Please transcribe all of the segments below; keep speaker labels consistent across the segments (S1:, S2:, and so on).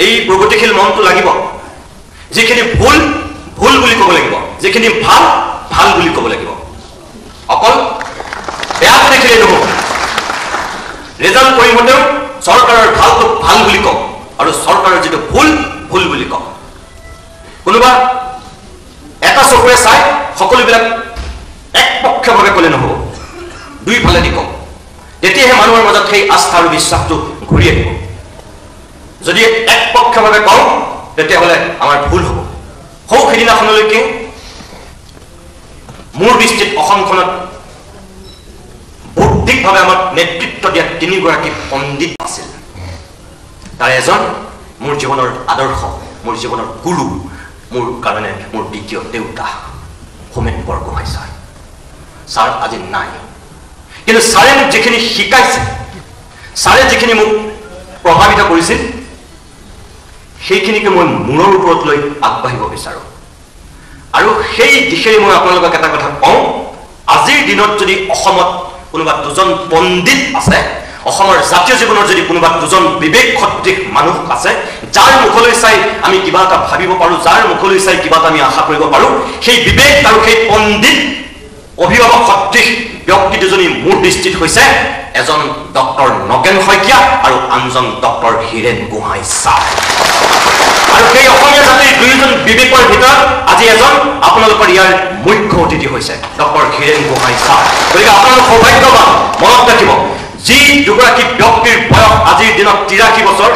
S1: এই প্ৰগতিশীল মনটো লাগিব যিখিনি ভুল ভুল বুলি ক'ব লাগিব যিখিনি ভাল ভাল বুলি ক'ব লাগিব অকল বেয়া দেখিলে নহ'ব ৰিজাল্ট কৰিমতেও চৰকাৰৰ ভালটো ভাল বুলি কওঁ আৰু চৰকাৰৰ যিটো ভুল ভুল বুলি কওঁ কোনোবা এটা চকুৰে চাই সকলোবিলাক একপক্ষভাৱে ক'লে নহ'ব দুইফালেদি কওঁ তেতিয়াহে মানুহৰ মাজত সেই আস্থা আৰু বিশ্বাসটো ঘূৰি আহিব যদি একপক্ষভাৱে কওঁ তেতিয়াহ'লে আমাৰ ভুল হ'ব সৌ সিদিনাখনলৈকে মোৰ দৃষ্টিত অসমখনত বৌদ্ধিকভাৱে আমাক নেতৃত্ব দিয়া তিনিগৰাকী পণ্ডিত আছিল তাৰ এজন মোৰ জীৱনৰ আদৰ্শ মোৰ জীৱনৰ গুৰু মোৰ কাৰণে মোৰ দ্বিতীয় দেউতা হোমেন বৰগোহাঁই ছাৰ আজি নাই কিন্তু ছাৰে মোক যিখিনি শিকাইছে ছাৰে যিখিনি মোক প্ৰভাৱিত কৰিছিল সেইখিনিকে মই মূৰৰ ওপৰত লৈ আগবাঢ়িব বিচাৰোঁ আৰু সেই দিশেৰে মই আপোনালোকক এটা কথা কওঁ আজিৰ দিনত যদি অসমত কোনোবা দুজন পণ্ডিত আছে অসমৰ জাতীয় জীৱনৰ যদি কোনোবা দুজন বিবেক সদৃশ মানুহ আছে যাৰ মুখলৈ চাই আমি কিবা এটা ভাবিব পাৰোঁ যাৰ মুখলৈ চাই কিবা এটা আমি আশা কৰিব পাৰোঁ সেই বিবেক আৰু সেই পণ্ডিত অভিভাৱক সদৃশ ব্যক্তি দুজনী মোৰ দৃষ্টিত হৈছে এজন ডক্টৰ নগেন শইকীয়া আৰু আনজন ডক্টৰ হীৰেন গোহাঁই ছাৰ আৰু সেই অসমীয়া জাতিৰ দুয়োজন বিবেকৰ ভিতৰত আজি এজন আপোনালোকৰ ইয়াৰ মুখ্য অতিথি হৈছে ডক্টৰ হীৰেন গোহাঁই ছাৰ গতিকে আপোনালোক সৌভাগ্যৱান মনত ৰাখিব যি দুগৰাকী ব্যক্তিৰ বয়স আজিৰ দিনত 83 বছৰ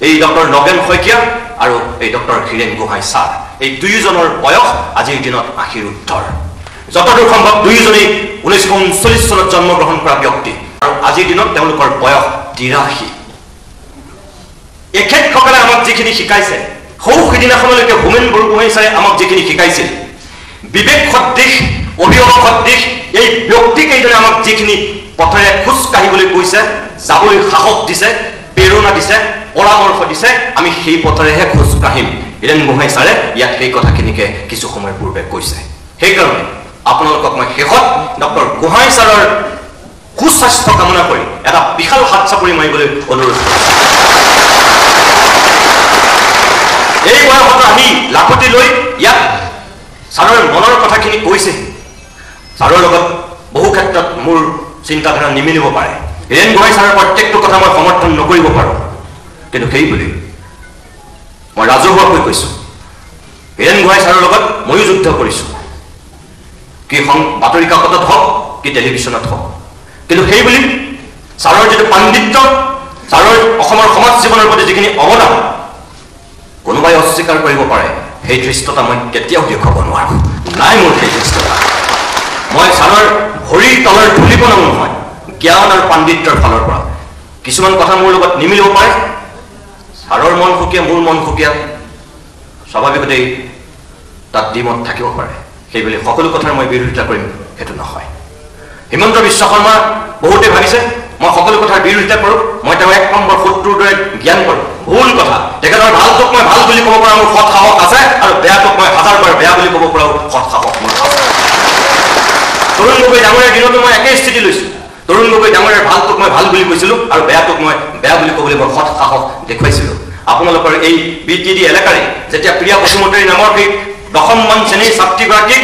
S1: এই ডক্টৰ নগেন শইকীয়া আৰু এই ডক্টৰ হীৰেন গোহাঁই ছাৰ এই দুয়োজনৰ বয়স আজিৰ দিনত 80ৰ উৰ্ধৰ যতদূৰ সম্ভৱ দুয়োজনেই 1939 চনত জন্মগ্ৰহণ কৰা ব্যক্তি আৰু আজিৰ দিনত তেওঁলোকৰ বয়স 83 এখেতসকলে আমাক যিখিনি শিকাইছে সৌ সিদিনাখনলৈকে হোমেন বৰগোহাঁই ছাৰে আমাক যিখিনি শিকাইছিল বিবেক সদৃশ অভিভাৱক সদৃশ এই ব্যক্তিকেইজনে আমাক যিখিনি পথেৰে খোজ কাঢ়িবলৈ কৈছে যাবলৈ সাহস দিছে প্ৰেৰণা দিছে পৰামৰ্শ দিছে আমি সেই পথেৰেহে খোজ কাঢ়িম হীৰেন গোহাঁই ছাৰে ইয়াত সেই কথাখিনিকে কিছু সময়ৰ পূৰ্বে কৈছে সেইকাৰণে আপোনালোকক মই শেষত ডক্টৰ গোহাঁই ছাৰৰ সুস্বাস্থ্য কামনা কৰি এটা বিশাল হাত চাপৰি মাৰিবলৈ অনুৰোধ কৰিছোঁ এই বয়সত আহি লাখতি লৈ ইয়াত ছাৰৰ মনৰ কথাখিনি কৈছে ছাৰৰ লগত বহু ক্ষেত্ৰত মোৰ চিন্তাধাৰা নিমিলিব পাৰে হীৰেন গোহাঁই ছাৰৰ প্ৰত্যেকটো কথা মই সমৰ্থন নকৰিব পাৰোঁ কিন্তু সেই বুলি মই ৰাজহুৱাকৈ কৈছোঁ হীৰেন গোহাঁই ছাৰৰ লগত ময়ো যুদ্ধ কৰিছোঁ কি বাতৰি কাকতত হওক কি টেলিভিশ্যনত হওক কিন্তু সেই বুলি ছাৰৰ যিটো পাণ্ডিত্য ছাৰৰ অসমৰ সমাজ জীৱনৰ প্ৰতি যিখিনি অৱদান কোনোবাই অস্বীকাৰ কৰিব পাৰে সেই ধৃষ্টতা মই কেতিয়াও দেখুৱাব নোৱাৰোঁ নাই মোৰ সেই ধৃষ্টতা মই ছাৰৰ ভৰিৰ তলৰ ধূলিকণাও নহয় জ্ঞান আৰু পাণ্ডিত্যৰ ফালৰ পৰা কিছুমান কথা মোৰ লগত নিমিলিব পাৰে ছাৰৰ মন সুকীয়া মোৰ মন সুকীয়া স্বাভাৱিকতেই তাত দ্বিমত থাকিব পাৰে সেইবুলি সকলো কথাৰ মই বিৰোধিতা কৰিম সেইটো নহয় হিমন্ত বিশ্ব শৰ্মা বহুতে ভাবিছে মই সকলো কথাৰ বিৰোধিতা কৰোঁ মই তেওঁ 1 নম্বৰ শত্ৰুৰ দৰে জ্ঞান কৰোঁ ভুল কথা তেখেতৰ ভালটোক মই ভাল বুলি ক'ব পৰা মোৰ সৎ সাহস আছে আৰু বেয়াটোক মই হাজাৰবাৰ বেয়া বুলি ক'ব পৰাও সৎ সাহস মোৰ আছে তৰুণ গগৈ ডাঙৰীয়াৰ দিনতো মই একেই স্থিতি লৈছোঁ তৰুণ গগৈ ডাঙৰীয়াৰ ভালটোক মই ভাল বুলি কৈছিলোঁ আৰু বেয়াটোক মই বেয়া বুলি ক'বলৈ মই সৎ সাহস দেখুৱাইছিলোঁ আপোনালোকৰ এই BTD এলেকাৰে যেতিয়া প্ৰিয়া বসুমতাৰী নামৰ সেই 10মান শ্ৰেণীৰ ছাত্ৰীগৰাকীক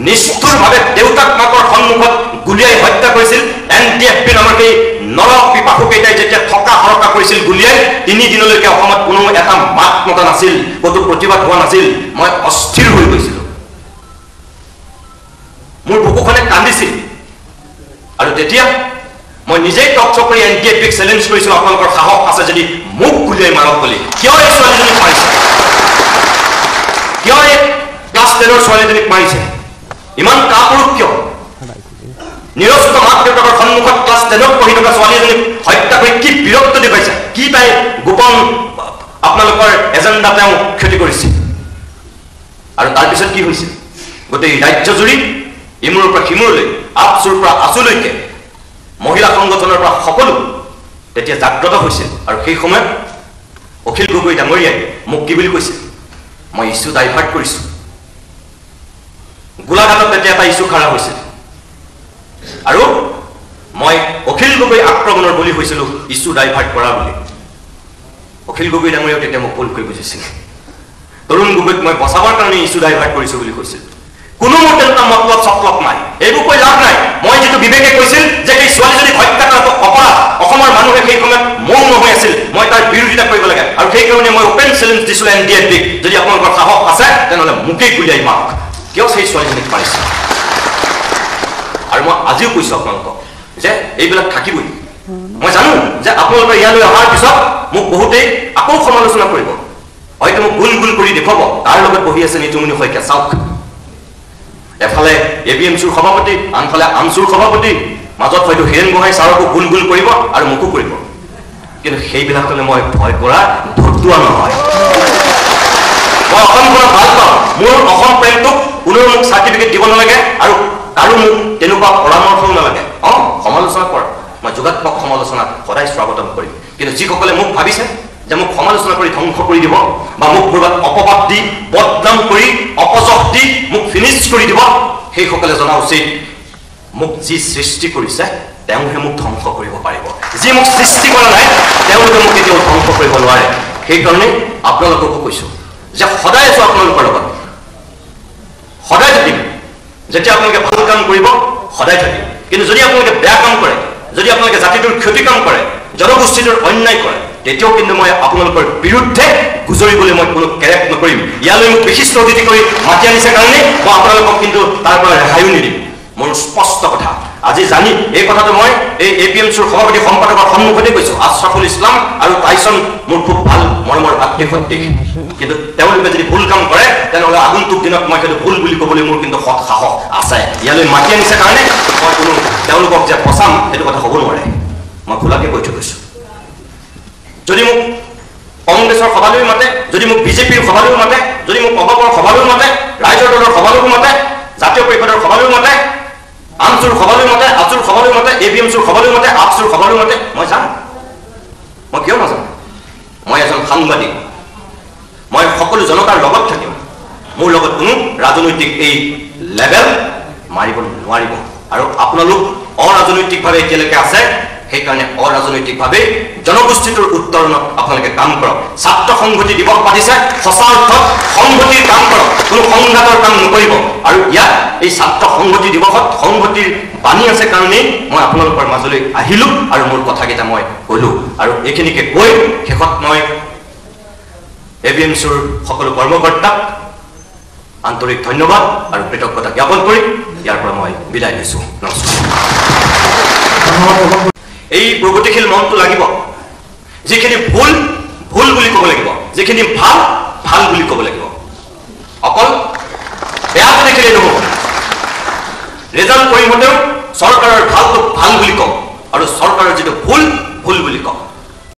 S1: নিষ্ঠুৰভাৱে দেউতাক মাকৰ সন্মুখত গুলিয়াই হত্যা কৰিছিল NTFP নামৰ সেই নৰপিপাসুকেইটাই যেতিয়া থকা হৰকা কৰিছিল গুলিয়াই 3 দিনলৈকে অসমত কোনো এটা মাত মতা নাছিল ক'তো প্ৰতিবাদ হোৱা নাছিল মই অস্থিৰ হৈ গৈছিলোঁ মোৰ বুকুখনে কান্দিছিল আৰু তেতিয়া মই নিজেই টক চকৰি NTFPক চেলেঞ্জ কৰিছিলোঁ আপোনালোকৰ সাহস আছে যদি মোক গুলিয়াই মাৰক বুলি কিয় এই ছোৱালীজনীক মাৰিছে কিয় এই ক্লাছ 10ৰ ছোৱালীজনীক মাৰিছে ইমান কাপুৰুষ কিয় নিৰস্ত মাক দেউতাকৰ সন্মুখত ক্লাছ 10ত পঢ়ি থকা ছোৱালীজনীক হত্যা কৰি কি বিৰক্ত দেখুৱাইছে কি তাই গোপন আপোনালোকৰ এজেণ্ডা তেওঁ ক্ষতি কৰিছিল আৰু তাৰপিছত কি হৈছিল গোটেই ৰাজ্যজুৰি ইমূৰৰ পৰা সিমূৰলৈ আপচুৰ পৰা আচুলৈকে মহিলা সংগঠনৰ পৰা সকলো তেতিয়া জাগ্ৰত হৈছিল আৰু সেই সময়ত অখিল গগৈ ডাঙৰীয়াই মোক কি বুলি কৈছিল মই ইছ্যু ডাইভাৰ্ট কৰিছোঁ গোলাঘাটত তেতিয়া এটা ইছ্যু খাৰা হৈছিল আৰু মই অখিল গগৈ আক্ৰমণৰ বলি হৈছিলোঁ ইছ্যু ডাইভাৰ্ট কৰা বুলি অখিল গগৈ ডাঙৰীয়াও তেতিয়া মোক ভুলকৈ বুজিছিল তৰুণ গগৈক মই বচাবৰ কাৰণে ইছ্যু ডাইভাৰ্ট কৰিছোঁ বুলি কৈছিল কোনো মোৰ তেনেকুৱা মতলব চতলব নাই এইবোৰ কৈ লাভ নাই মই যিটো বিবেকে কৈছিল যে সেই ছোৱালীজনী হত্যা কৰাটো অপৰাধ অসমৰ মানুহে সেই সময়ত মৌন হৈ আছিল মই তাৰ বিৰোধিতা কৰিব লাগে আৰু সেইকাৰণে মই অপেন চেলেঞ্জ দিছিলোঁ NDFBক যদি আপোনালোকৰ সাহস আছে তেনেহ'লে মোকেই গুলিয়াই মাৰক কিয় সেই ছোৱালীজনীক মাৰিছে আৰু মই আজিও কৈছোঁ আপোনালোকক যে এইবিলাক থাকিবই মই জানো যে আপোনালোকে ইয়ালৈ অহাৰ পিছত মোক বহুতেই আকৌ সমালোচনা কৰিব হয়তো মোক গুল গুল কৰি দেখুৱাব তাৰ লগত বহি আছে নিতুমণি শইকীয়া চাওক এফালে ABMCৰ সভাপতি আনফালে আমচুৰ সভাপতি মাজত হয়তো হীৰেণ গোহাঁই ছাৰকো গুল গুল কৰিব আৰু মোকো কৰিব কিন্তু সেইবিলাকলৈ মই ভয় কৰা ধতুৱা নহয় মই অসমখনক ভাল পাওঁ মোৰ অসম প্ৰেমটোক কোনেও মোক চাৰ্টিফিকেট দিব নালাগে আৰু কাৰো মোক তেনেকুৱা পৰামৰ্শও নালাগে সমালোচনা কৰা মই যোগাত্মক সমালোচনা সদায় স্বাগতম কৰিম কিন্তু যিসকলে মোক ভাবিছে যে মোক সমালোচনা কৰি ধ্বংস কৰি দিব বা মোক ক'ৰবাত অপবাদ দি বদনাম কৰি অপযশ দি মোক ফিনিছ কৰি দিব সেইসকলে জনা উচিত মোক যি সৃষ্টি কৰিছে তেওঁহে মোক ধ্বংস কৰিব পাৰিব যি মোক সৃষ্টি কৰা নাই তেওঁলোকে মোক কেতিয়াও ধ্বংস কৰিব নোৱাৰে সেইকাৰণে আপোনালোককো কৈছোঁ যে সদায় আছোঁ আপোনালোকৰ লগত সদায় থাকিম যেতিয়া আপোনালোকে ভাল কাম কৰিব সদায় থাকিম কিন্তু যদি আপোনালোকে বেয়া কাম কৰে যদি আপোনালোকে জাতিটোৰ ক্ষতি কাম কৰে জনগোষ্ঠীটোৰ অন্যায় কৰে তেতিয়াও কিন্তু মই আপোনালোকৰ বিৰুদ্ধে গুজৰিবলৈ মই কোনো কেৰেক নকৰিম ইয়ালৈ মোক বিশিষ্ট অতিথি কৰি মাতি আনিছে কাৰণে মই আপোনালোকক কিন্তু তাৰ পৰা ৰেহাইও নিদিম মোৰ স্পষ্ট কথা আজি জানি এই কথাটো মই এই APMCৰ সভাপতি সম্পাদকৰ সন্মুখতে কৈছোঁ আশৰাফুল ইছলাম আৰু টাইছন মোৰ খুব ভাল মৰমৰ ভাতৃ সন্তিক কিন্তু তেওঁলোকে যদি ভুল কাম কৰে তেনেহ'লে আগন্তুক দিনত মই সেইটো ভুল বুলি ক'বলৈ মোৰ কিন্তু সৎ সাহস আছে ইয়ালৈ মাতি আনিছে কাৰণে মই কোনো তেওঁলোকক যে পচাম সেইটো কথা হ'ব নোৱাৰে মই খোলাকৈ কৈ থৈ গৈছোঁ যদি মোক কংগ্ৰেছৰ সভালৈ মাতে যদি মোক BJPৰ সভালৈ মাতে যদি মোক অগপৰ সভালৈ মাতে ৰাইজৰ দলৰ সভালৈ মাতে জাতীয় পৰিষদৰ সভালৈ মাতে আমচুৰ সভালৈ মাতে আচুৰ সভালৈ মাতে ABMCৰ সভালৈ মাতে আপচুৰ সভালৈ মাতে মই যাম মই কিয় নাযাম মই এজন সাংবাদিক মই সকলো জনতাৰ লগত থাকিম মোৰ লগত কোনো ৰাজনৈতিক এই লেভেল মাৰিব নোৱাৰিব আৰু আপোনালোক অৰাজনৈতিকভাৱে এতিয়ালৈকে আছে সেইকাৰণে অৰাজনৈতিকভাৱে জনগোষ্ঠীটোৰ উত্তৰণত আপোনালোকে কাম কৰক ছাত্ৰ সংহতি দিৱস পাতিছে সঁচা অৰ্থত সংহতিৰ কাম কৰক কোনো সংঘাতৰ কাম নকৰিব আৰু ইয়াত এই ছাত্ৰ সংহতি দিৱসত সংহতিৰ বাণী আছে কাৰণেই মই আপোনালোকৰ মাজলৈ আহিলোঁ আৰু মোৰ কথাকেইটা মই ক'লোঁ আৰু এইখিনিকে কৈ শেষত মই ABMCৰ সকলো কৰ্মকৰ্তাক আন্তৰিক ধন্যবাদ আৰু কৃতজ্ঞতা জ্ঞাপন কৰি ইয়াৰ পৰা মই বিদায় লৈছোঁ নমস্কাৰ এই প্ৰগতিশীল মনটো লাগিব যিখিনি ভুল ভুল বুলি ক'ব লাগিব যিখিনি ভাল ভাল বুলি ক'ব লাগিব অকল বেয়াটো দেখিলে নহ'ব ৰেজাল্ট কৰিমতেও চৰকাৰৰ ভালটো ভাল